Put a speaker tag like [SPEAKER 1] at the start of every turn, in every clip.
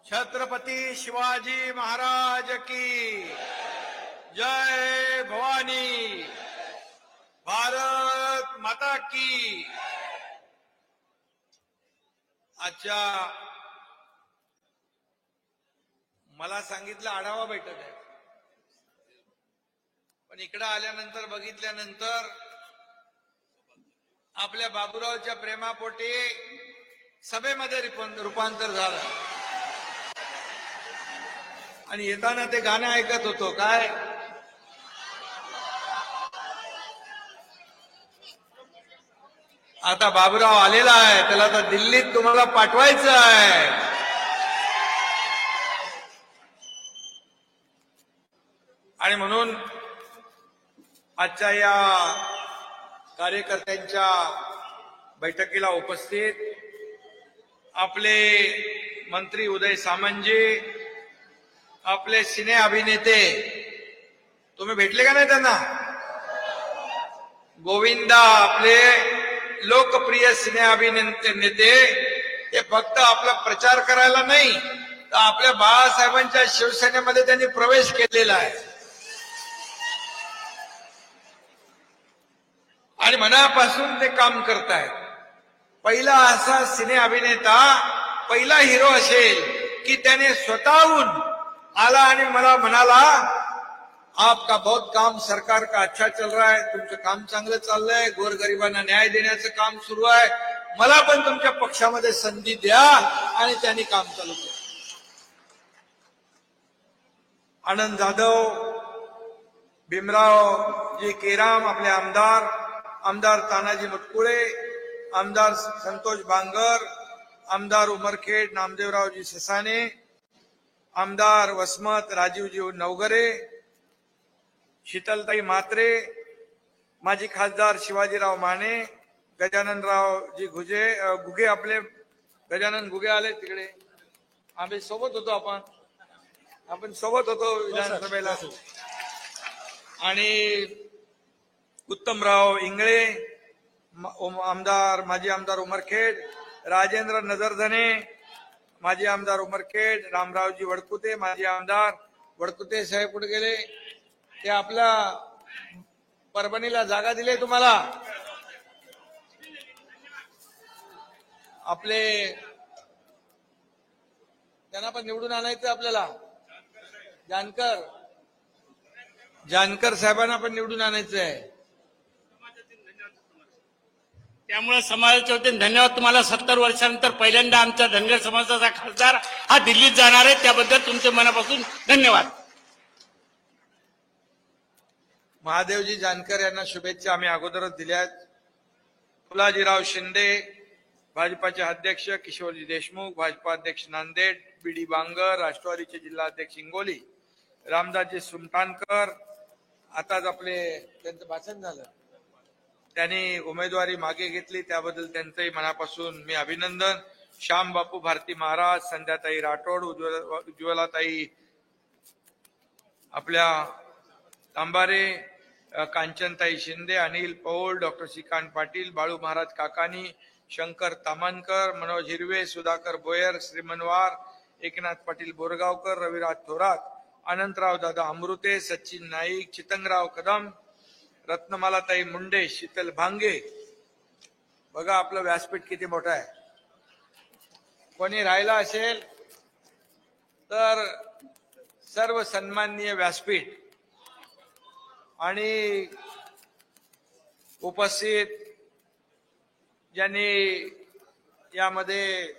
[SPEAKER 1] छत्रपती शिवाजी महाराज की जय। भवानी भारत माता की। अच्छा, मला सांगितलं आढावा बैठक आहे, पण इकडे आल्यानंतर बघितल्यानंतर आपल्या बाबूरावच्या प्रेमापोटी सभेमध्ये रूपांतर झालं आणि येताना ते गाणं ऐकत होतो. काय आता बाबूराव आलेला आहे, त्याला तर दिल्लीत तुम्हाला पाठवायचं आहे. आणि म्हणून आजच्या या कार्यकर्त्यांच्या बैठकीला उपस्थित आपले मंत्री उदय सामंतजी, आपले सिने अभिनेते, तुम्ही भेटले का नाही त्यांना? गोविंदा, आपले लोकप्रिय सिने अभिनेते नेते, ते फक्त आपला प्रचार करायला नाही तर आपल्या बाळासाहेबांच्या शिवसेनेमध्ये त्यांनी प्रवेश केलेला आहे आणि मनापासून ते काम करतायत. पहिला असा सिने अभिनेता, पहिला हिरो असेल की त्याने स्वतःहून आला आणि मला म्हणाला, आपका बहुत काम सरकार का अच्छा चल रहा है, तुमचं काम चांगलं चाललंय, गोरगरिबांना न्याय देण्याचं काम सुरू आहे, मला पण तुमच्या पक्षामध्ये संधी द्या, आणि त्यांनी काम चालू केलं. आनंद जाधव, भीमरावजी केराम, आपले आमदार तानाजी मुटकुळे, आमदार संतोष बांगर, आमदार उमरखेड नामदेवरावजी ससाने, आमदार वसमत राजीवजी नवगरे, शीतलताई म्हात्रे, माजी खासदार शिवाजीराव माने, गजाननरावजी गुगे, आपले गजानन गुगे आले तिकडे, आम्ही सोबत होतो, आपण सोबत होतो विधानसभेला, आणि उत्तमराव इंगळे, माजी आमदार उमरखेड, राजेंद्र नजरधने, माजी आमदार उमरखेड, रामरावजी वडकुते, माजी आमदार वडकुते साहेब कुठे गेले? ते आपल्या परभणीला जागा दिली तुम्हाला, आपले त्यांना पण निवडून आणायचं आपल्याला. जानकर साहेबांना पण निवडून आणायचं आहे.
[SPEAKER 2] त्यामुळे समाजाच्या वतीने धन्यवाद तुम्हाला. 70 वर्षानंतर पहिल्यांदा आमचा धनगर समाजाचा खासदार हा दिल्लीत जाणार आहे, त्याबद्दल तुमचे मनापासून धन्यवाद.
[SPEAKER 1] महादेवजी जानकर यांना शुभेच्छा आम्ही अगोदरच दिल्या आहेत. फुलाजीराव शिंदे, भाजपाचे अध्यक्ष किशोरजी देशमुख, भाजपा अध्यक्ष नांदेड, बीडी बांगर, राष्ट्रवादीचे जिल्हाध्यक्ष हिंगोली, रामदासजी सुमटानकर, आताच आपले त्यांचं भाषण झालं, त्यांनी उमेदवारी मागे घेतली, त्याबद्दल त्यांचंही मनापासून मी अभिनंदन. श्याम बापू भारती महाराज, संध्याताई राठोड, उज्ज्वलाताई आपल्या तांबारे, कांचनताई शिंदे, अनिल पौल, डॉक्टर श्रीकांत पाटील, बाळू महाराज काकानी, शंकर तामणकर, मनोज हिरवे, सुधाकर बोयर, श्रीमनवार, एकनाथ पाटील बोरगावकर, रविराज थोरात, अनंतराव दादा अमृते, सचिन नाईक, चितंगराव कदम, रत्नमालाताई मुंडे, शीतल भांगे. बघा आपलं व्यासपीठ किती मोठं आहे. कोणी राहिला असेल तर सर्व सन्माननीय व्यासपीठ आणि उपस्थित ज्यांनी यामध्ये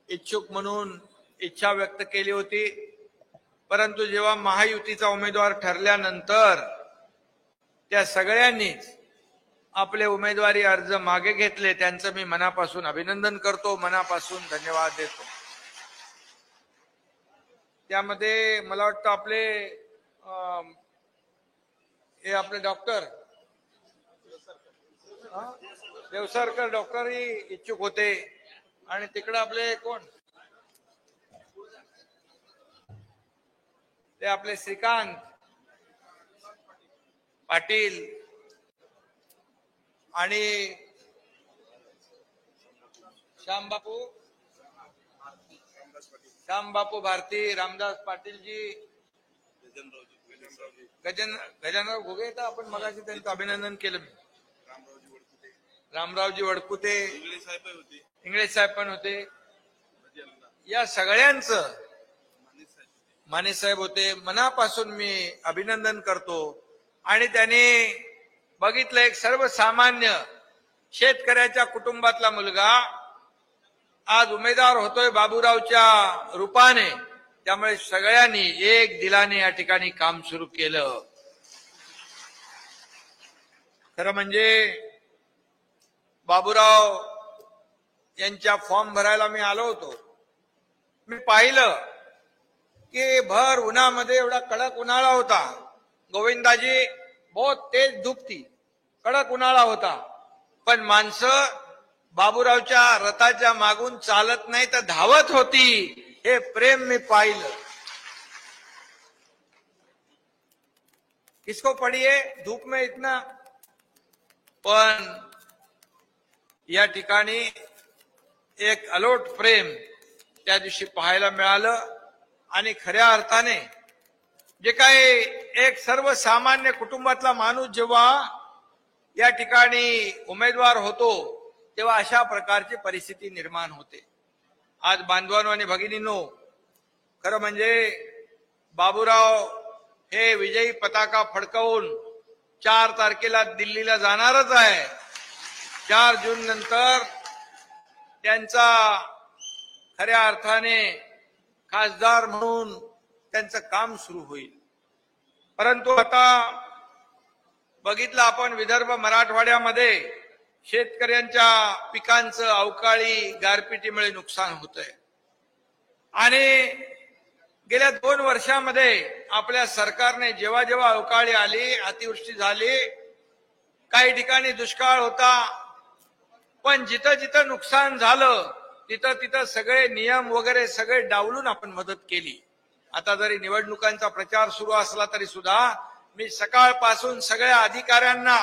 [SPEAKER 1] इच्छुक म्हणून इच्छा व्यक्त केली होती, परंतु जेव्हा महायुतीचा उमेदवार ठरल्यानंतर त्या सगळ्यांनीच आपले उमेदवारी अर्ज मागे घेतले, त्यांचं मी मनापासून अभिनंदन करतो, मनापासून धन्यवाद देतो. त्यामध्ये मला वाटतं आपले डॉक्टर देवसरकर डॉक्टरही इच्छुक होते, आणि तिकडे आपले कोण ते आपले श्रीकांत पाटील आणि श्याम बापू श्यामबापू भारती, रामदास पाटीलजी, गजानराव घुगे, तर आपण मगाशी त्यांचं अभिनंदन केलं. मी रामरावजी वडकुते, इंगळे साहेब पण होते. या सगळ्यांचं, माने साहेब होते, मनापासून मी अभिनंदन करतो. आणि त्यांनी बघितलं, एक सर्वसामान्य शेतकऱ्याच्या कुटुंबातला मुलगा आज उमेदवार होतोय बाबूरावच्या रूपाने. त्यामुळे सगळ्यांनी एक दिलाने या ठिकाणी काम सुरू केलं. खरं म्हणजे बाबूराव यांच्या फॉर्म भरायला मी आलो होतो. मी पाहिलं की भर उन्हामध्ये, एवढा कडक उन्हाळा होता. गोविंदाजी बहुत तेज धूप थी, कडक उन्हाळा होता, पण माणसं बाबूरावच्या रथाच्या मागून चालत नाही तर धावत होती. हे प्रेम मी पाहिलं. किसको पडिए धूप में इतना. पण या ठिकाणी एक अलोट प्रेम त्या दिवशी पाहायला मिळालं. आणि खऱ्या अर्थाने जे काही एक सर्वसामान्य कुटुंबातला माणूस जेव्हा या ठिकाणी उमेदवार होतो, तेव्हा अशा प्रकारची परिस्थिती निर्माण होते. आज बांधवांनो आणि भगिनींनो, खरं म्हणजे बाबूराव हे विजयी पताका फडकवून 4 तारखेला दिल्लीला जाणारच आहे. 4 जून नंतर त्यांचा खऱ्या अर्थाने खासदार म्हणून त्यांचं काम सुरू होईल. परंतु आता बघितलं आपण, विदर्भ मराठवाड्यामध्ये शेतकऱ्यांच्या पिकांचं अवकाळी गारपिटीमुळे नुकसान होतंय. आणि गेल्या 2 वर्षामध्ये आपल्या सरकारने जेव्हा जेव्हा अवकाळी आली, अतिवृष्टी झाली, काही ठिकाणी दुष्काळ होता, पण जिथं जिथं नुकसान झालं तिथं तिथं सगळे नियम वगैरे सगळे डावलून आपण मदत केली. आता जरी निवडणुकांचा प्रचार सुरू असला तरी सुद्धा मी सकाळपासून सगळ्या अधिकाऱ्यांना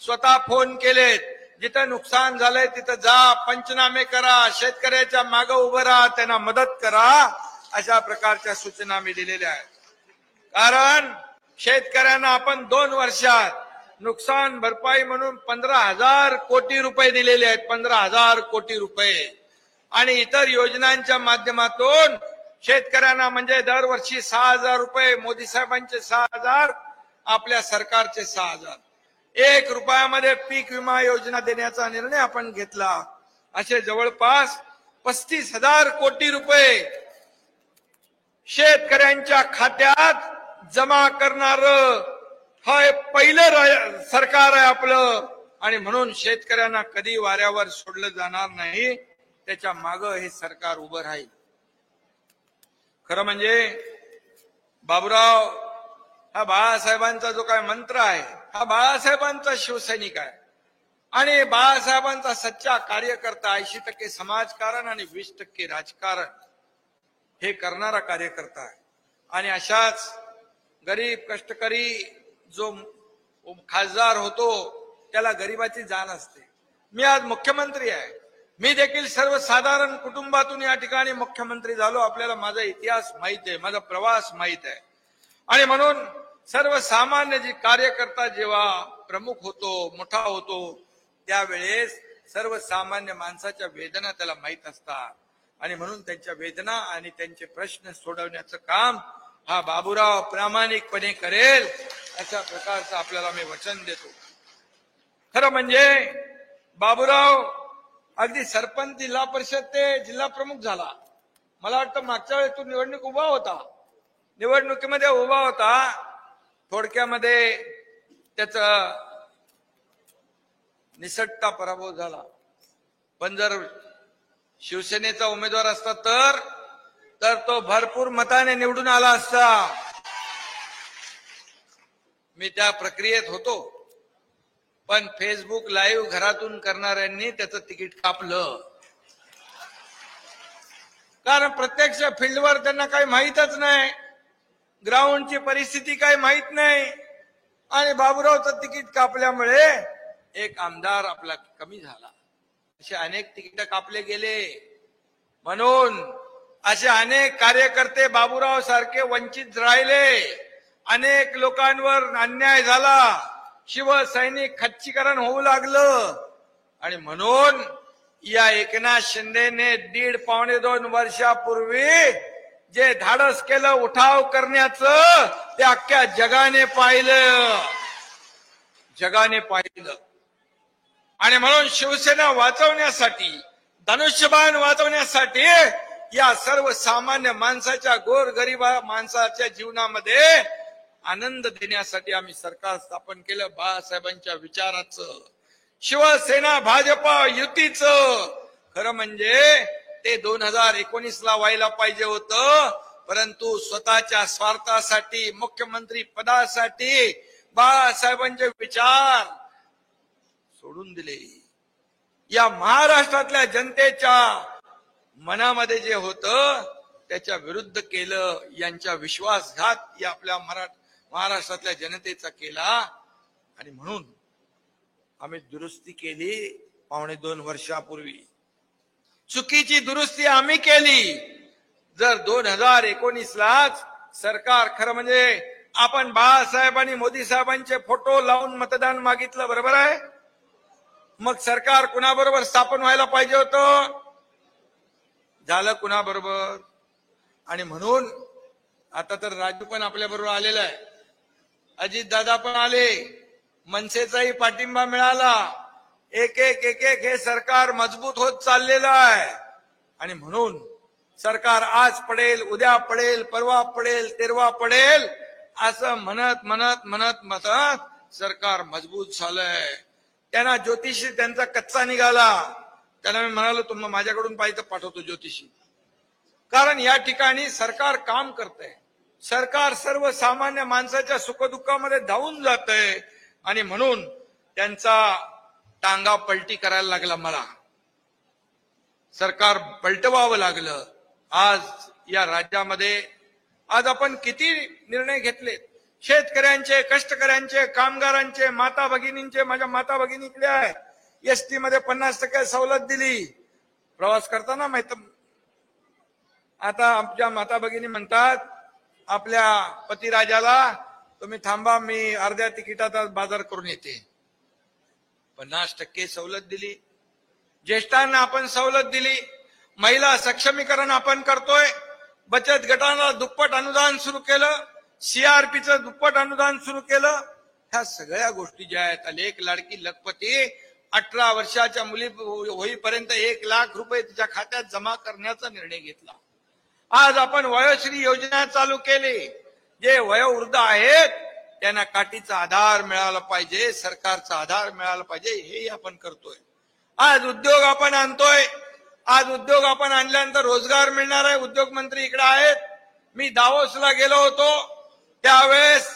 [SPEAKER 1] स्वतः फोन केलेत. जिथं नुकसान झालंय तिथं जा, पंचनामे करा, शेतकऱ्याच्या मागे उभं राहा, त्यांना मदत करा, अशा प्रकारच्या सूचना मी दिलेल्या आहेत. कारण शेतकऱ्यांना आपण 2 वर्षात नुकसान भरपाई म्हणून 15,000 कोटी रुपये दिलेले आहेत. 15,000 कोटी रुपये. आणि इतर योजनांच्या माध्यमातून शेतकऱ्यांना म्हणजे दरवर्षी 6,000 रुपये, मोदी साहेबांचे 6,000, आपल्या सरकारचे 6,000, 1 रुपयामध्ये पीक विमा योजना देण्याचा निर्णय आपण घेतला. असे जवळपास 35,000 कोटी रुपये शेतकऱ्यांच्या खात्यात जमा करणारं हे पहिलं सरकार आहे आपलं. आणि म्हणून शेतकऱ्यांना कधी वाऱ्यावर सोडलं जाणार नाही. त्याच्या मागं हे सरकार उभं राहील. खरं म्हणजे बाबूराव हा बाळासाहेबांचा जो काय मंत्र आहे, हा बाळासाहेबांचा शिवसैनिक आहे. आणि बाळासाहेबांचा सच्चा कार्यकर्ता. 80% समाजकारण आणि 20% राजकारण हे करणारा कार्यकर्ता आहे. आणि अशाच गरीब कष्टकरी जो खासदार होतो त्याला गरिबाची जाण असते. मी आज मुख्यमंत्री आहे. मी देखील सर्वसाधारण कुटुंबातून या ठिकाणी मुख्यमंत्री झालो. आपल्याला माझा इतिहास माहित आहे, माझा प्रवास माहित आहे. आणि म्हणून सर्वसामान्य जी कार्यकर्ता जेव्हा प्रमुख होतो, मोठा होतो, त्यावेळेस सर्वसामान्य माणसाच्या वेदना त्याला माहित असतात. आणि म्हणून त्यांच्या वेदना आणि त्यांचे प्रश्न सोडवण्याचं काम हा बाबूराव प्रामाणिकपणे करेल, अशा प्रकारचं आपल्याला मी वचन देतो. खरं म्हणजे बाबूराव अगदी सरपंच, जिल्हा परिषद ते जिल्हा प्रमुख झाला. मला वाटतं मागच्या वेळेस तो निवडणूक उभा होता, निवडणुकीमध्ये उभा होता. थोडक्यामध्ये त्याचा निसटता पराभव झाला. पण जर शिवसेनेचा उमेदवार असता तर तो भरपूर मताने निवडून आला असता. मी त्या प्रक्रियेत होतो. पण फेसबुक लाईव्ह घरातून करणाऱ्यांनी त्याचं तिकीट कापलं. कारण प्रत्यक्ष फील्डवर त्यांना काही माहीतच नाही, ग्राउंडची परिस्थिती काही माहीत नाही. आणि बाबूरावचं तिकीट कापल्यामुळे एक आमदार आपला कमी झाला. असे अनेक तिकीट कापले गेले. म्हणून असे अनेक कार्यकर्ते बाबूराव सारखे वंचित राहिले, अनेक लोकांवर अन्याय झाला, शिवसैनिक खच्चीकरण होऊ लागलं आणि म्हणून या एकनाथ शिंदेने 1.5-2 वर्षापूर्वी जे धाडस केलं उठाव करण्याचं ते अख्ख्या जगाने पाहिलं. आणि म्हणून शिवसेना वाचवण्यासाठी, धनुष्यबाण वाचवण्यासाठी या सर्वसामान्य माणसाच्या, गोरगरिबा माणसाच्या जीवनामध्ये आनंद देण्यासाठी आम्ही सरकार स्थापन केलं. बाळासाहेबांच्या विचाराचं, शिवसेना भाजपा युतीचं. खरं म्हणजे ते 2019ला व्हायला पाहिजे होतं, परंतु स्वतःच्या स्वार्थासाठी, मुख्यमंत्री पदासाठी बाळासाहेबांचे विचार सोडून दिले. या महाराष्ट्रातल्या जनतेच्या मनामध्ये जे होतं त्याच्या विरुद्ध केलं. यांच्या विश्वासघात या आपल्या महाराष्ट्रातल्या जनतेचा केला आणि म्हणून आम्ही दुरुस्ती केली 1.5-2 वर्षापूर्वी. चुकीची दुरुस्ती आम्ही केली. जर 2019लाच सरकार, खरं म्हणजे आपण बाळासाहेब आणि मोदी साहेबांचे फोटो लावून मतदान मागितलं, बरोबर आहे? मग सरकार कुणाबरोबर स्थापन व्हायला पाहिजे होतं? झालं कुणाबरोबर? आणि म्हणून आता तर राजू पण आपल्या बरोबर आलेला आहे, अजित दादा पण आले, मनसेचाही पाठिंबा मिळाला. एक एक हे सरकार मजबूत होत चाललेलं आहे. आणि म्हणून सरकार आज पडेल, उद्या पडेल, परवा पडेल, तेरवा पडेल असं म्हणत सरकार मजबूत झालंय. त्यांना ज्योतिषी त्यांचा कच्चा निघाला. त्यांना मी म्हणालो, तुम्हाला माझ्याकडून पाहिजे तर पाठवतो ज्योतिषी. कारण या ठिकाणी सरकार काम करतंय. सरकार सर्वसामान्य माणसाच्या सुखदुःखामध्ये धावून जातंय आणि म्हणून त्यांचा टांगा पलटी करायला लागला. मला सरकार पलटवावं लागलं. आज या राज्यामध्ये आज आपण किती निर्णय घेतले, शेतकऱ्यांचे, कष्टकऱ्यांचे, कामगारांचे, माता भगिनींचे. माझ्या माता भगिनी इकडे आहे. एसटी मध्ये 50% सवलत दिली प्रवास करताना. माहित आता आमच्या माता भगिनी म्हणतात आपल्या पतिराजाला, तुम्ही थांबा, मी अर्ध्या तिकिटाचा बाजार करून येते. 50% सवलत दिली. ज्येष्ठांना आपण सवलत दिली. महिला सक्षमीकरण आपण करतोय. बचत गटांना दुप्पट अनुदान सुरू केलं. सीआरपीचं दुप्पट अनुदान सुरू केलं. ह्या सगळ्या गोष्टी ज्या आहेत, लेक लाडकी लखपती, 18 वर्षाच्या मुली होईपर्यंत 1 लाख रुपये तिच्या खात्यात जमा करण्याचा निर्णय घेतला. आज आपण वयोश्री योजना चालू केली. जे वयोवृद्ध आहेत त्यांना काठीचा आधार मिळाला पाहिजे, सरकारचा आधार मिळाला पाहिजे, हे आपण करतोय. आज उद्योग आपण आणतोय. आज उद्योग आपण आणल्यानंतर रोजगार मिळणार आहे. उद्योग मंत्री इकडे आहेत. मी दावोसला गेलो होतो, त्यावेळेस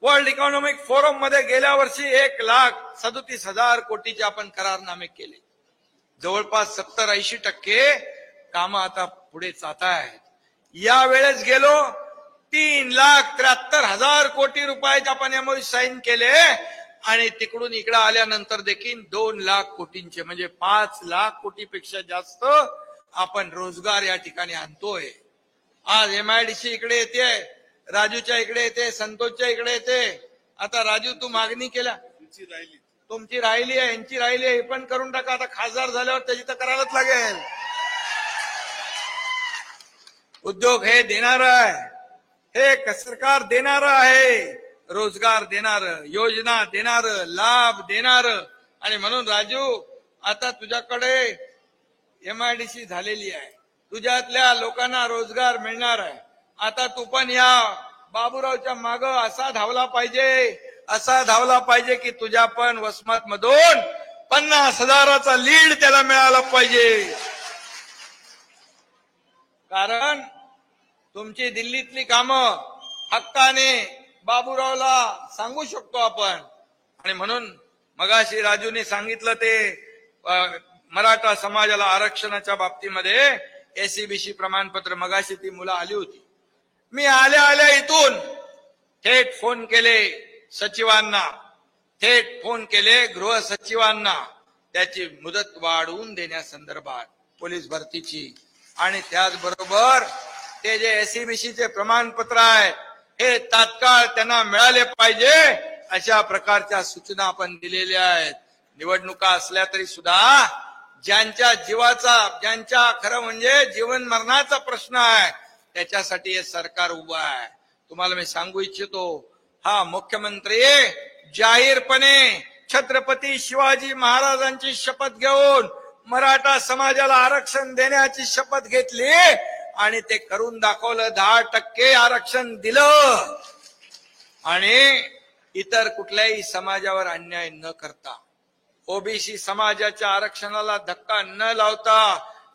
[SPEAKER 1] वर्ल्ड इकॉनॉमिक फोरम मध्ये गेल्या वर्षी 1,37,000 कोटीचे आपण करारनामे केले. जवळपास 70-80% कामं आता पुढे जात आहेत. या वेळेस गेलो 3,73,000 कोटी रुपयाचे आपण एमओयू साईन केले आणि तिकडून इकडे आल्यानंतर देखील 2 लाख कोटींचे, म्हणजे 5 लाख कोटीपेक्षा जास्त आपण रोजगार या ठिकाणी आणतोय. आज MIDC इकडे येते, राजूच्या इकडे येते, संतोषच्या इकडे येते. आता राजू तू मागणी केल्या, तुमची राहिली आहे, यांची राहिली आहे, हे पण करून टाका. आता खासदार झाल्यावर त्याची तर करायलाच लागेल. उद्योग हे देणार आहे, हे सरकार देणार आहे, रोजगार देणार, योजना देणार, लाभ देणार. आणि म्हणून राजू आता तुझ्याकडे MIDC झालेली आहे, तुझ्यातल्या लोकांना रोजगार मिळणार आहे. आता तू पण या बाबूरावच्या माग असा धावला पाहिजे की तुझ्या पण वसमत मधून 50,000चा लीड त्याला मिळाला पाहिजे. कारण तुमची दिल्लीतली कामं हक्काने बाबूरावला सांगू शकतो आपण. आणि म्हणून मगाशी राजूने सांगितलं ते मराठा समाजाला आरक्षणाच्या बाबतीमध्ये SCBC प्रमाणपत्र, मगाशी ती मुलं आली होती. मी आल्या इथून थेट फोन केले सचिवांना, थेट फोन केले गृह सचिवांना, त्याची मुदत वाढवून देण्यासंदर्भात, पोलीस भरतीची आणि त्याचबरोबर ते जे एसईबीसीचे प्रमाणपत्र आहे हे तात्काळ त्यांना मिळाले पाहिजे अशा प्रकारच्या सूचना आपण दिलेल्या आहेत. निवडणुका असल्या तरी सुद्धा ज्यांच्या जीवाचा ज्यांच्या खरं म्हणजे जीवन मरणाचा प्रश्न आहे त्याच्यासाठी हे सरकार उभं आहे. तुम्हाला मी सांगू इच्छितो, हा मुख्यमंत्री जाहीरपणे छत्रपती शिवाजी महाराजांची शपथ घेऊन मराठा समाजाला आरक्षण देण्याची शपथ घेतली आणि ते करून दाखवलं. 10% आरक्षण दिलं आणि इतर कुठल्याही समाजावर अन्याय न करता ओबीसी समाजाच्या आरक्षणाला धक्का न लावता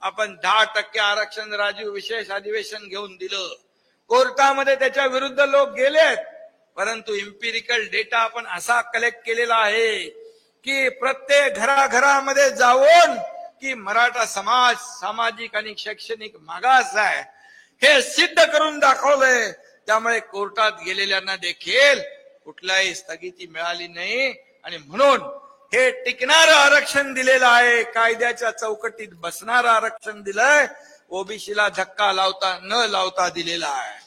[SPEAKER 1] आपण 10% आरक्षण राजीव विशेष अधिवेशन घेऊन दिलं. कोर्टामध्ये त्याच्या विरुद्ध लोक गेलेत, परंतु इम्पिरिकल डेटा आपण असा कलेक्ट केलेला आहे की प्रत्येक घराघरामध्ये जाऊन की मराठा समाज सामाजिक आणि शैक्षणिक मागास आहे हे सिद्ध करून दाखवलंय. त्यामुळे कोर्टात गेलेल्यांना देखील कुठल्याही स्थगिती मिळाली नाही आणि म्हणून हे टिकणारं आरक्षण दिलेलं आहे. कायद्याच्या चौकटीत बसणारं आरक्षण दिलंय. ओबीसीला धक्का लावता न लावता दिलेला आहे.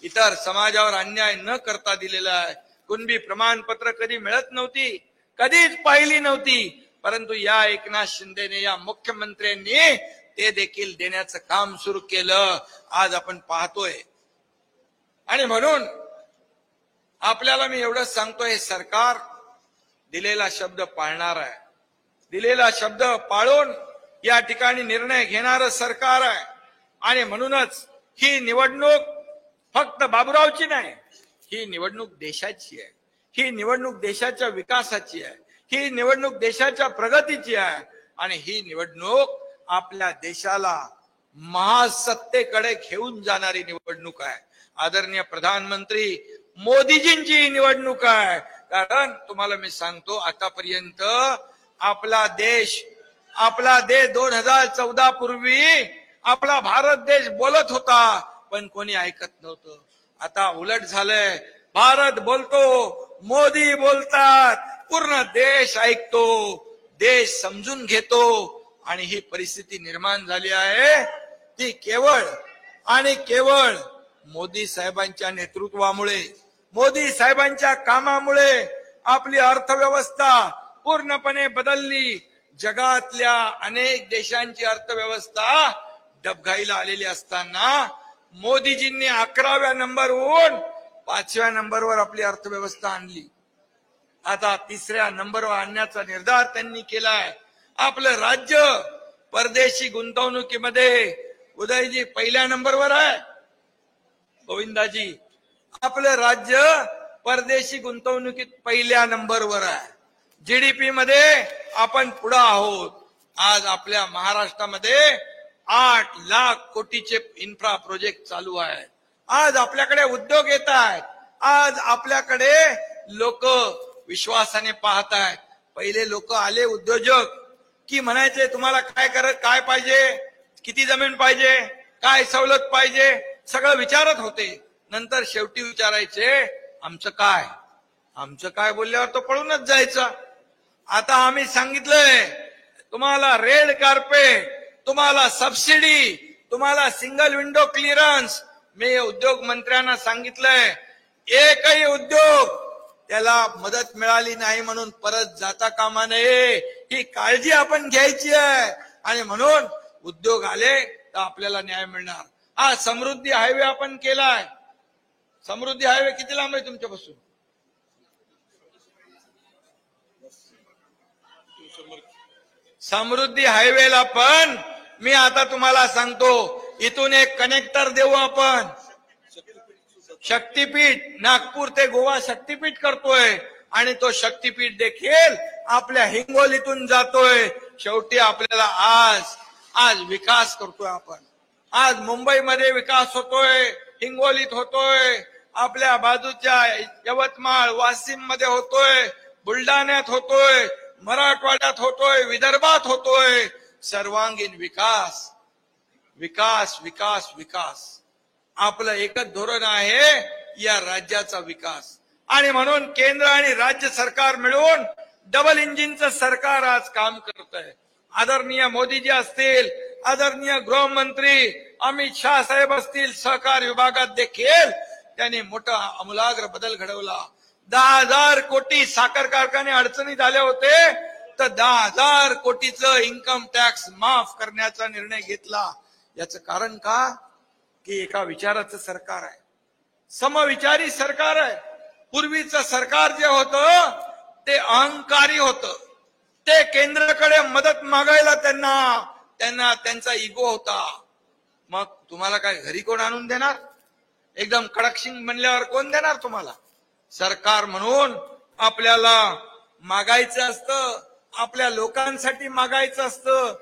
[SPEAKER 1] इतर समाजावर अन्याय न करता दिलेला आहे. कुणबी प्रमाणपत्र कधी मिळत नव्हती, कधीच पाहिली नव्हती, परंतु या एकनाथ शिंदेने या मुख्यमंत्र्यांनी ते देखील देण्याचं काम सुरू केलं. आज आपण पाहतोय आणि म्हणून आपल्याला मी एवढंच सांगतोय, हे सरकार दिलेला शब्द पाळणार आहे. दिलेला शब्द पाळून या ठिकाणी निर्णय घेणारं सरकार आहे. आणि म्हणूनच ही निवडणूक फक्त बाबूरावची नाही, ही निवडणूक देशाची आहे. ही निवडणूक देशाच्या विकासाची आहे. ही निवडणूक देशाच्या प्रगतीची आहे. आणि ही निवडणूक आपल्या देशाला महासत्तेकडे घेऊन जाणारी निवडणूक आहे. आदरणीय प्रधानमंत्री मोदीजींची ही निवडणूक आहे. कारण तुम्हाला मी सांगतो, आतापर्यंत आपला देश 2014 पूर्वी आपला भारत देश बोलत होता, पण कोणी ऐकत नव्हतं. आता उलट झालंय. भारत बोलतो, मोदी बोलतात, पूर्ण देश ऐकतो, देश समजून घेतो. आणि ही परिस्थिती निर्माण झाली आहे ती केवळ आणि केवळ मोदी साहेबांच्या नेतृत्वामुळे, मोदी साहेबांच्या कामामुळे आपली अर्थव्यवस्था पूर्णपणे बदलली. जगातल्या अनेक देशांची अर्थव्यवस्था डबघाईला आलेली असताना मोदीजींनी 11व्या नंबरवरून 5व्या नंबरवर आपली अर्थव्यवस्था आणली. आता 3ऱ्या नंबरवर आणण्याचा निर्धार त्यांनी केलाय. आपलं राज्य परदेशी गुंतवणुकीमध्ये उदयजी 1ल्या नंबरवर आहे. गोविंदाजी, आपलं राज्य परदेशी गुंतवणुकीत 1ल्या नंबरवर आहे. जीडीपी मध्ये आपण पुढे आहोत. आज आपल्या महाराष्ट्रामध्ये 8 लाख कोटीचे इन्फ्रा प्रोजेक्ट चालू आहेत. आज आपल्याकडे उद्योग येत आहेत. आज आपल्याकडे लोक विश्वासाने पाहत आहेत. पहिले लोक आले उद्योजक की म्हणायचे तुम्हाला काय पाहिजे, किती जमीन पाहिजे, काय सवलत पाहिजे, सगळं विचारत होते. नंतर शेवटी विचारायचे आमचं काय बोलल्यावर तो पळूनच जायचा. आता आम्ही सांगितलंय तुम्हाला रेड कार्पेट, तुम्हाला सबसिडी, तुम्हाला सिंगल विंडो क्लिअरन्स. मी उद्योग मंत्र्यांना सांगितलंय एकही उद्योग त्याला मदत मिळाली नाही म्हणून परत जाता कामा नये. ही काळजी आपण घ्यायची आहे. आणि म्हणून उद्योग आले तर आपल्याला न्याय मिळणार. हा समृद्धी हायवे आपण केलाय. समृद्धी हायवे किती लांब आहे तुमच्यापासून? समृद्धी हायवेला पण मी आता तुम्हाला सांगतो, इथून एक कनेक्टर देऊ आपण. शक्तीपीठ, नागपूर ते गोवा शक्तीपीठ करतोय आणि तो शक्तीपीठ देखील आपल्या हिंगोलीतून जातोय. शेवटी आपल्याला आज विकास करतोय आपण. आज मुंबईमध्ये विकास होतोय, हिंगोलीत होतोय, आपल्या बाजूच्या यवतमाळ वाशिम मध्ये होतोय, बुलढाण्यात होतोय, मराठवाड्यात होतोय, विदर्भात होतोय. सर्वांगीण विकास विकास विकास विकास आपलं एकच धोरण आहे, या राज्याचा विकास. आणि म्हणून केंद्र आणि राज्य सरकार मिळून डबल इंजिनचं सरकार आज काम करत आहे. आदरणीय मोदीजी असतील, आदरणीय गृहमंत्री अमित शाह साहेब असतील, सहकार विभागात देखील त्यांनी मोठा आमूलाग्र बदल घडवला. 10,000 कोटी साखर कारखाने अडचणीत आले होते, तर 10,000 कोटीचं इन्कम टॅक्स माफ करण्याचा निर्णय घेतला. याचं कारण का? की एका विचाराचं सरकार आहे, समविचारी सरकार आहे. पूर्वीचं सरकार जे होतं ते अहंकारी होतं. ते केंद्राकडे मदत मागायला त्यांचा इगो होता. मग तुम्हाला काय घरी कोण आणून देणार? एकदम कडकशिंग म्हणल्यावर कोण देणार तुम्हाला? सरकार म्हणून आपल्याला मागायचं असतं, आपल्या लोकांसाठी मागायचं असतं.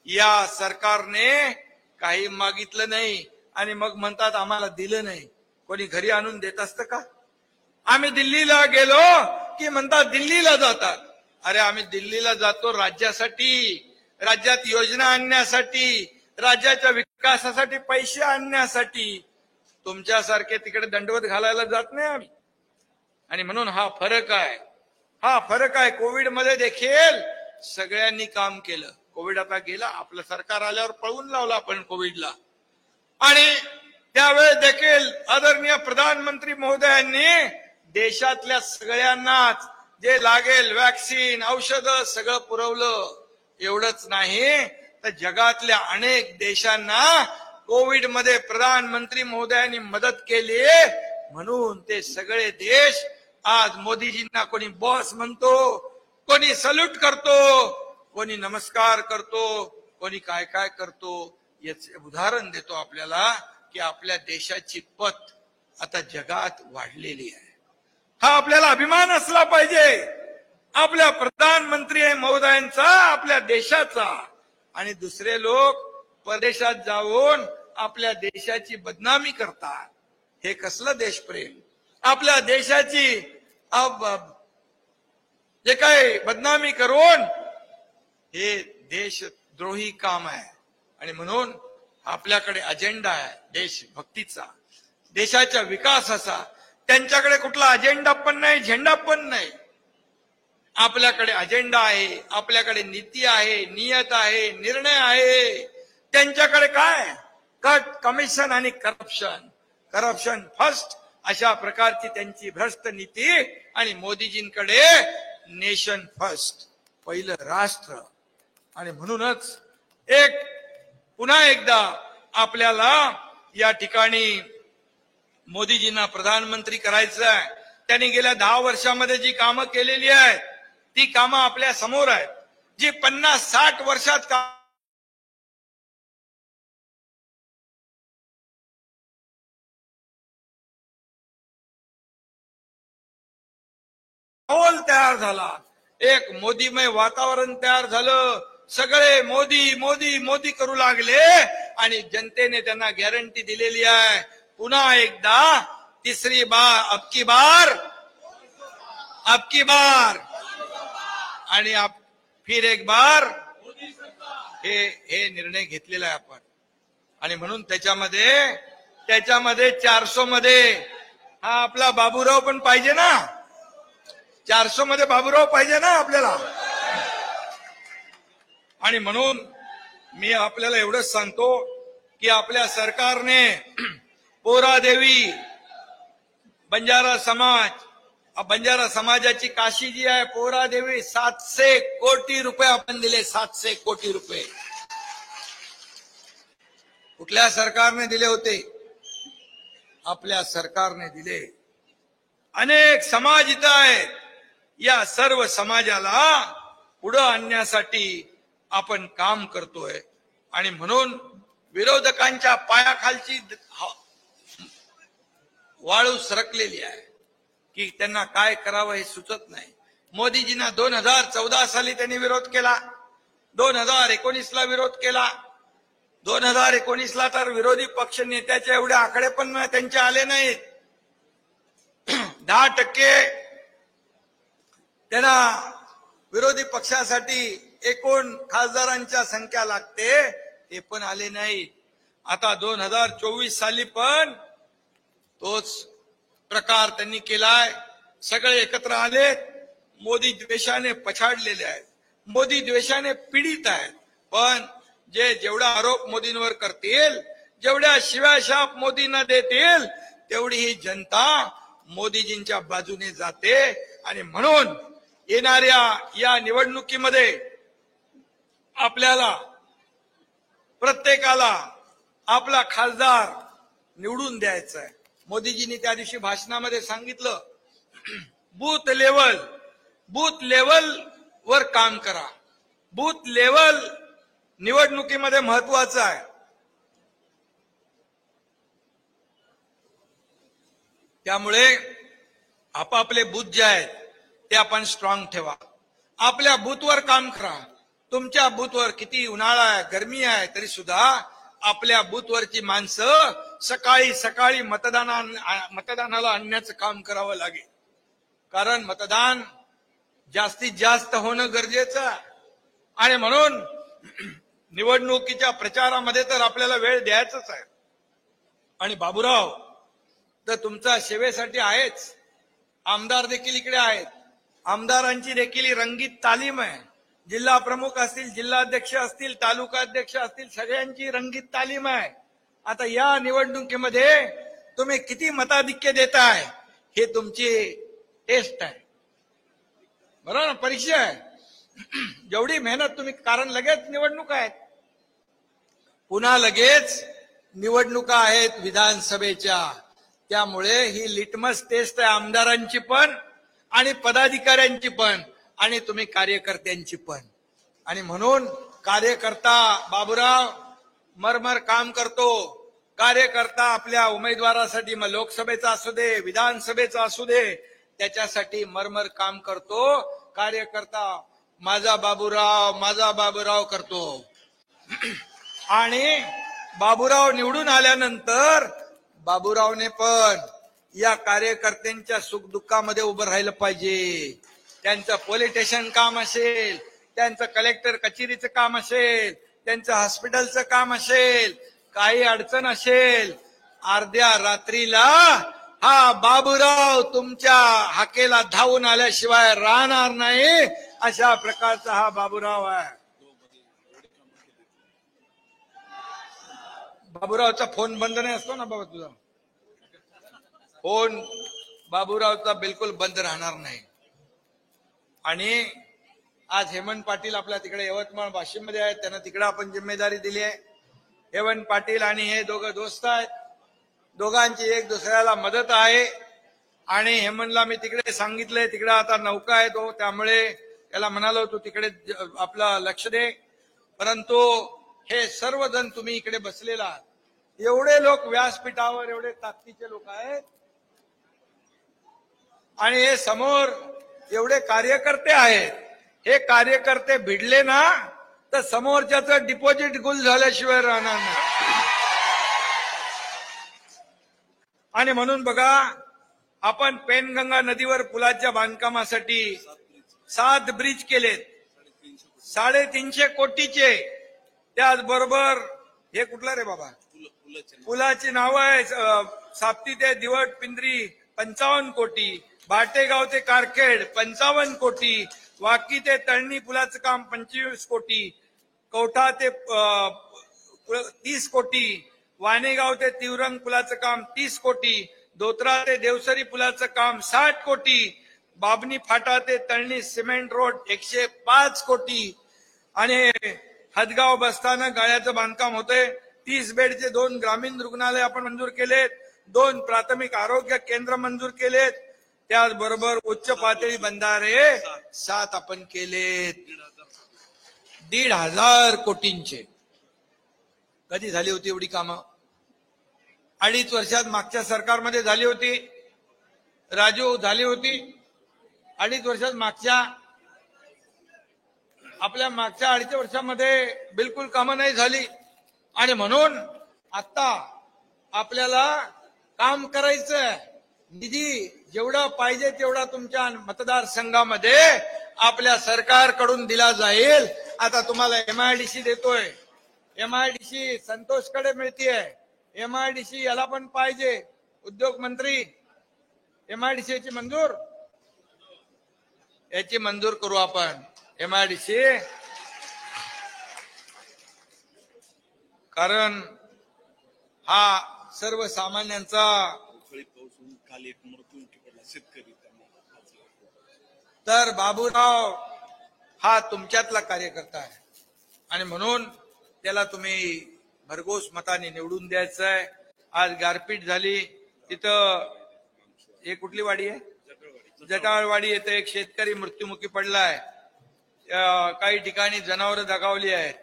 [SPEAKER 1] या सरकारने काही मागितलं नाही आणि मग म्हणतात आम्हाला दिलं नाही. कोणी घरी आणून देत असतं का? आम्ही दिल्लीला गेलो की म्हणतात दिल्लीला जातात. अरे आम्ही दिल्लीला जातो राज्यासाठी, राज्यात योजना आणण्यासाठी, राज्याच्या विकासासाठी पैसे आणण्यासाठी. तुमच्यासारखे तिकडे दंडवत घालायला जात नाही आम्ही. आणि म्हणून हा फरक आहे. कोविड मध्ये देखील सगळ्यांनी काम केलं. कोविड आता गेला, आपलं सरकार आल्यावर पळवून लावला आपण कोविडला. आणि त्यावेळेस देखील आदरणीय प्रधानमंत्री महोदयांनी देशातल्या सगळ्यांनाच जे लागेल वॅक्सिन, औषधं सगळं पुरवलं. एवढंच नाही तर जगातल्या अनेक देशांना कोविड मध्ये प्रधानमंत्री महोदयांनी मदत केली. म्हणून ते सगळे देश आज मोदीजींना कोणी बॉस म्हणतो, कोणी सल्यूट करतो, कोणी नमस्कार करतो, कोणी काय काय करतो. याचे उदाहरण देतो आपल्याला की आपल्या देशाची पत आता जगात वाढलेली आहे. हा आपल्याला अभिमान असला पाहिजे आपल्या प्रधानमंत्री महोदयांचा, आपल्या देशाचा. आणि दुसरे लोक परदेशात जाऊन आपल्या देशाची बदनामी करतात. हे कसलं देशप्रेम? आपल्या देशाची जे काही बदनामी करून हे देशद्रोही काम आहे. आणि म्हणून आपल्याकडे अजेंडा आहे देशभक्तीचा, देशाच्या विकासाचा. त्यांच्याकडे कुठला अजेंडा पण नाही, झेंडा पण नाही. आपल्याकडे अजेंडा आहे, आपल्याकडे नीती आहे, नियत आहे, निर्णय आहे. त्यांच्याकडे काय? कट, कमिशन आणि करप्शन फर्स्ट अशा प्रकारची त्यांची भ्रष्ट नीती. आणि मोदीजींकडे नेशन फर्स्ट, पहिलं राष्ट्र. आणि म्हणूनच पुन्हा एकदा आपल्याला या ठिकाणी मोदीजींना प्रधानमंत्री करायचं आहे. त्यांनी गेल्या 10 वर्षामध्ये जी कामं केलेली आहेत ती कामं आपल्या समोर आहेत. जी 50-60 वर्षात माहोल तयार झाला, एक मोदीमय वातावरण तयार झालं. सगळे मोदी मोदी मोदी करू लागले आणि जनतेने त्यांना गॅरंटी दिलेली आहे. पुन्हा एकदा तिसरी बार, अबकी बार आणि फिर एक बार हे निर्णय घेतलेला आहे आपण. आणि म्हणून त्याच्यामध्ये 400 मध्ये हा आपला बाबूराव पण पाहिजे ना. 400 मध्ये बाबूराव पाहिजे ना आपल्याला. आणि म्हणून मी आपल्याला एवढंच सांगतो की आपल्या सरकारने पोरादेवी बंजारा समाजाची काशी जी आहे पोरादेवी, 700 कोटी रुपये आपण दिले. 700 कोटी रुपये कुठल्या सरकारने दिले होते? आपल्या सरकारने दिले. अनेक समाज इथं आहेत. या सर्व समाजाला पुढे आणण्यासाठी आपण काम करतोय. आणि म्हणून विरोधकांच्या पायाखालची वाळू सरकलेली आहे की त्यांना काय करावं हे सुचत नाही. मोदीजींना 2014 साली त्यांनी विरोध केला, 2019ला विरोध केला. 2019ला तर विरोधी पक्ष नेत्याचे एवढे आकडे पण त्यांचे आले नाहीत. 10% त्यांना विरोधी पक्षासाठी एकूण खासदारांच्या संख्या लागते, ते पण आले नाहीत. आता 2024 साली पण तोच प्रकार त्यांनी केलाय. सगळे एकत्र आले, मोदी द्वेषाने पछाडलेले आहेत, मोदी द्वेषाने पीडित आहेत. पण जे जेवढा आरोप मोदींवर करतील, जेवढ्या शिव्या शाप मोदींना देतील, तेवढी ही जनता मोदीजींच्या बाजूने जाते. आणि म्हणून येणाऱ्या या निवडणुकीमध्ये आपल्याला प्रत्येकाला आपला खासदार निवडून द्यायचा आहे. मोदीजींनी त्या दिवशी भाषणामध्ये सांगितलं, बूथ लेवल वर काम करा. बूथ लेवल निवडणुकीमध्ये महत्वाचं आहे. त्यामुळे आपापले बूथ जे आहेत ते आपण स्ट्रॉंग ठेवा. आपल्या बूथवर काम करा. तुमच्या बूथवर किती उन्हाळा आहे, गरमी आहे, तरी सुद्धा आपल्या बूथवरची माणसं सकाळी सकाळी मतदानाला आणण्याचं काम करावं लागेल. कारण मतदान जास्तीत जास्त होणं गरजेचं आहे. आणि म्हणून निवडणुकीच्या प्रचारामध्ये तर आपल्याला वेळ द्यायचाच आहे. आणि बाबूराव तर तुमच्या सेवेसाठी आहेच. आमदार देखील इकडे आहेत. आमदारांची देखील ही रंगीत तालीम आहे. जिल्हा प्रमुख असतील, जिल्हाध्यक्ष असतील, तालुका अध्यक्ष असतील, सगळ्यांची रंगीत तालीम आहे. आता या निवडणुकीमध्ये तुम्ही किती मताधिक्य देताय हे तुमची टेस्ट आहे. बरोबर ना, परीक्षा आहे. जेवढी मेहनत तुम्ही, कारण लगेच निवडणूक आहेत, पुन्हा लगेच निवडणुका आहेत विधानसभेच्या. त्यामुळे ही लिटमस टेस्ट आहे आमदारांची पण आणि पदाधिकाऱ्यांची पण आणि तुम्ही कार्यकर्त्यांची पण. आणि म्हणून कार्यकर्ता बाबूराव मरमर काम करतो. कार्यकर्ता आपल्या उमेदवारासाठी, मग लोकसभेचा असू दे, विधानसभेचा असू दे, त्याच्यासाठी मरमर काम करतो. कार्यकर्ता माझा बाबूराव करतो. आणि बाबूराव निवडून आल्यानंतर बाबूरावने पण या कार्यकर्त्यांच्या सुखदुःखामध्ये उभं राहिलं पाहिजे. त्यांचं पोलीस स्टेशन काम असेल, त्यांचं कलेक्टर कचेरीचं काम असेल, त्यांचं हॉस्पिटलचं काम असेल, काही अडचण असेल, अर्ध्या रात्रीला हा बाबूराव तुमच्या हाकेला धावून आल्याशिवाय राहणार नाही. अशा प्रकारचा हा बाबूराव आहे. बाबूरावचा फोन बंद नाही असतो ना बाबा, तुझा फोन बाबूरावचा बिलकुल बंद राहणार नाही. आणि आज हेमंत पाटील आपल्या तिकडे यवतमाळ वाशिम मध्ये आहेत, त्यांना तिकडे आपण जिम्मेदारी दिली आहे. हेमंत पाटील आणि हे दोघं दोस्त आहेत. दोघांची एक दुसऱ्याला मदत आहे. आणि हेमंतला मी तिकडे सांगितलंय, तिकडे आता नौका आहे तो, त्यामुळे त्याला म्हणालो तू तिकडे आपलं लक्ष दे. परंतु हे सर्वजण तुम्ही इकडे बसलेला आहात, एवढे लोक व्यासपीठावर, एवढे ताकदीचे लोक आहेत. आणि हे समोर एवढे कार्यकर्ते आहेत. हे कार्यकर्ते भिडले ना तर समोरच्याचं डिपॉझिट गुल झाल्याशिवाय राहणार नाही. आणि म्हणून बघा, आपण पेनगंगा नदीवर पुलाच्या बांधकामासाठी 7 ब्रिज केलेत, 350 कोटीचे. त्याचबरोबर हे कुठला रे बाबा, पुलाची नाव आहे साप्ती ते दिवट पिंजरी 55 कोटी, भाटेगाव ते कारखेड 55 कोटी, वाकी ते तळणी पुलाचं काम 25 कोटी, कवठा ते 30 कोटी, वाणेगाव ते तिवरंग पुलाचं काम 30 कोटी, धोत्रा ते देवसरी पुलाचं काम 60 कोटी, बाबनी फाटा ते तळणी सिमेंट रोड 105 कोटी. आणि हदगाव बसताना गाळ्याचं बांधकाम होतंय. 30 बेडचे 2 ग्रामीण रुग्णालय आपण मंजूर केलेत, 2 प्राथमिक आरोग्य केंद्र मंजूर केलेत. त्याचबरोबर उच्च पातळी बंधारे 7 आपण केलेत. 1,500 कोटींचे. कधी झाली होती एवढी कामं? 2.5 वर्षात मागच्या सरकारमध्ये झाली होती. राजू झाली होती 2.5 वर्षात. आपल्या मागच्या 2.5 वर्षामध्ये बिलकुल कामं नाही झाली. आणि म्हणून आता आपल्याला काम करायचं. निधी जेवढा पाहिजे तेवढा तुमच्या मतदारसंघामध्ये आपल्या सरकारकडून दिला जाईल. आता तुम्हाला MIDC देतोय. MIDC संतोषकडे मिळतीये. MIDC याला पण पाहिजे. उद्योग मंत्री MIDC याची मंजूर करू आपण. MIDC कारण हा सर्वसामान्यांचा
[SPEAKER 3] काल एक मृत्यू पडला शेतकरी.
[SPEAKER 1] तर बाबूराव हा तुमच्यातला कार्यकर्ता आहे आणि म्हणून त्याला तुम्ही भरघोस मताने निवडून द्यायचं आहे. आज गारपीट झाली तिथं हे कुठली वाडी आहे, जटाळवाडी येथे एक शेतकरी मृत्युमुखी पडलाय. काही ठिकाणी जनावरं दगावली आहेत.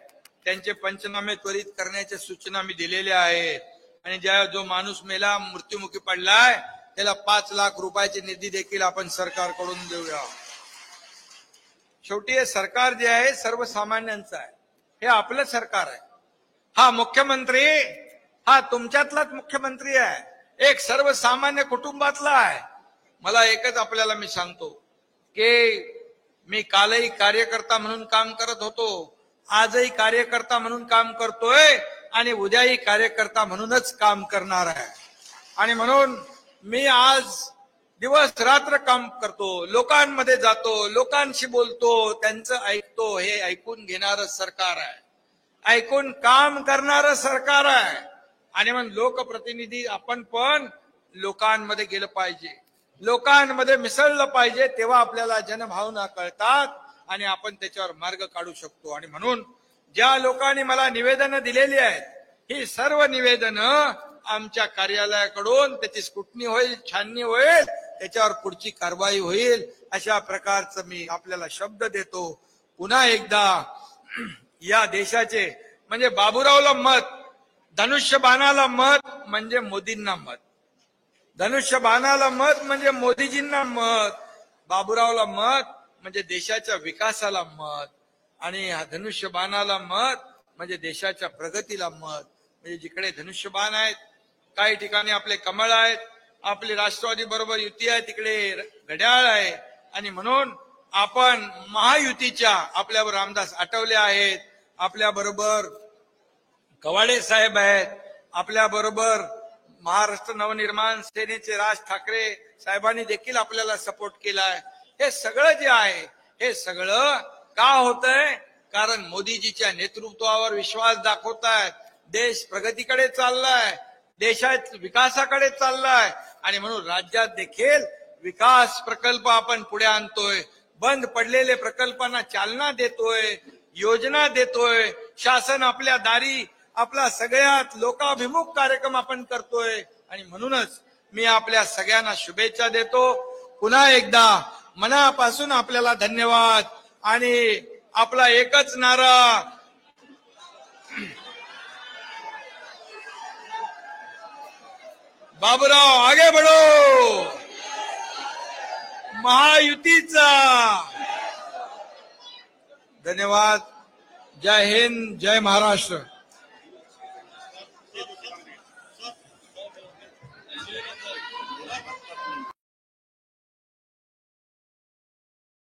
[SPEAKER 1] त्यांचे पंचनामे त्वरित करण्याच्या सूचना मी दिलेल्या आहेत आणि जो माणूस मेला मृत्युमुखी पडलाय त्याला 5 लाख रुपयाचे निधी देखील आपण सरकारकडून देऊया. शेवटी हे सरकार जे आहे सर्वसामान्यांचं आहे, हे आपलं सरकार आहे. हा मुख्यमंत्री हा तुमच्यातलाच मुख्यमंत्री आहे, एक सर्वसामान्य कुटुंबातला आहे. मला एकच आपल्याला मी सांगतो की मी कालही कार्यकर्ता म्हणून काम करत होतो, आजही कार्यकर्ता म्हणून काम करतोय आणि उद्याही कार्यकर्ता म्हणूनच काम करणार आहे. आणि म्हणून मी आज दिवस रात्र काम करतो, लोकांमध्ये जातो, लोकांशी बोलतो, त्यांचं ऐकतो. हे ऐकून घेणारं सरकार आहे, ऐकून काम करणारं सरकार आहे. आणि मग लोकप्रतिनिधी आपण पण लोकांमध्ये गेलं पाहिजे, लोकांमध्ये मिसळलं पाहिजे, तेव्हा आपल्याला जनभावना कळतात आणि आपण त्याच्यावर मार्ग काढू शकतो. आणि म्हणून ज्या लोकांनी मला निवेदनं दिलेली आहेत, ही सर्व निवेदनं आमच्या कार्यालयाकडून त्याची स्क्रुटनी होईल, छाननी होईल, त्याच्यावर पुढची कारवाई होईल. अशा प्रकारचं मी आपल्याला शब्द देतो. पुन्हा एकदा या देशाचे म्हणजे बाबूरावला मत, धनुष्यबाणाला मत म्हणजे मोदींना मत, धनुष्यबाणाला मत म्हणजे मोदीजींना मत, बाबूरावला मत म्हणजे देशाच्या विकासाला मत, आणि धनुष्यबाणाला मत म्हणजे देशाच्या प्रगतीला मत. म्हणजे जिकडे धनुष्यबाण आहेत, काही ठिकाणी आपले कमळ आहेत, आपली राष्ट्रवादी बरोबर युती आहे, तिकडे घड्याळ आहे. आणि म्हणून आपण महायुतीच्या, आपल्यावर रामदास आठवले आहेत, आपल्या बरोबर कवाडे साहेब आहेत, आपल्या बरोबर महाराष्ट्र नवनिर्माण सेनेचे राज ठाकरे साहेबांनी देखील आपल्याला सपोर्ट केलाय. हे सगळं जे आहे हे सगळं का होतंय? कारण मोदीजीच्या नेतृत्वावर विश्वास दाखवतायत. देश प्रगतीकडे चाललाय, देशात विकासाकडे चाललाय आणि म्हणून राज्यात देखील विकास प्रकल्प आपण पुढे आणतोय, बंद पडलेले प्रकल्पांना चालना देतोय, योजना देतोय. शासन आपल्या दारी आपला सगळ्यात लोकाभिमुख कार्यक्रम आपण करतोय. आणि म्हणूनच मी आपल्या सगळ्यांना शुभेच्छा देतो. पुन्हा एकदा मनापासून आपल्याला धन्यवाद. आणि आपला एकच नारा, बाबूराव आगे बढो, महायुतीचा. धन्यवाद. जय हिंद, जय महाराष्ट्र.